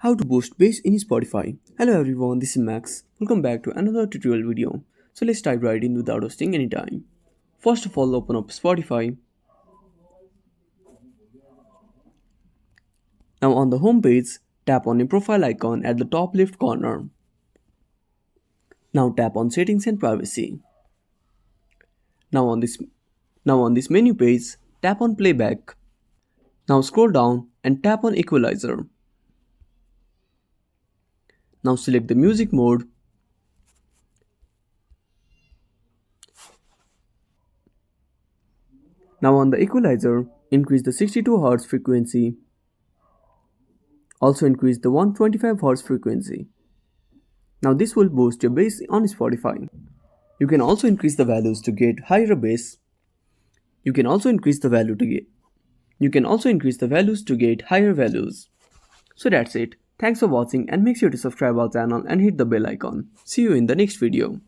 How to boost bass in Spotify. Hello everyone, this is Max. Welcome back to another tutorial video. So let's dive right in without wasting any time. First of all, open up Spotify. Now on the home page, tap on your profile icon at the top left corner. Now tap on settings and privacy. Now on this menu page, tap on playback. Now scroll down and tap on equalizer. Now select the music mode. Now on the equalizer, increase the 62 Hz frequency. Also increase the 125 Hz frequency. Now this will boost your bass on Spotify. You can also increase the values to get higher bass. You can also increase the values to get higher values. So that's it. Thanks for watching and make sure to subscribe our channel and hit the bell icon. See you in the next video.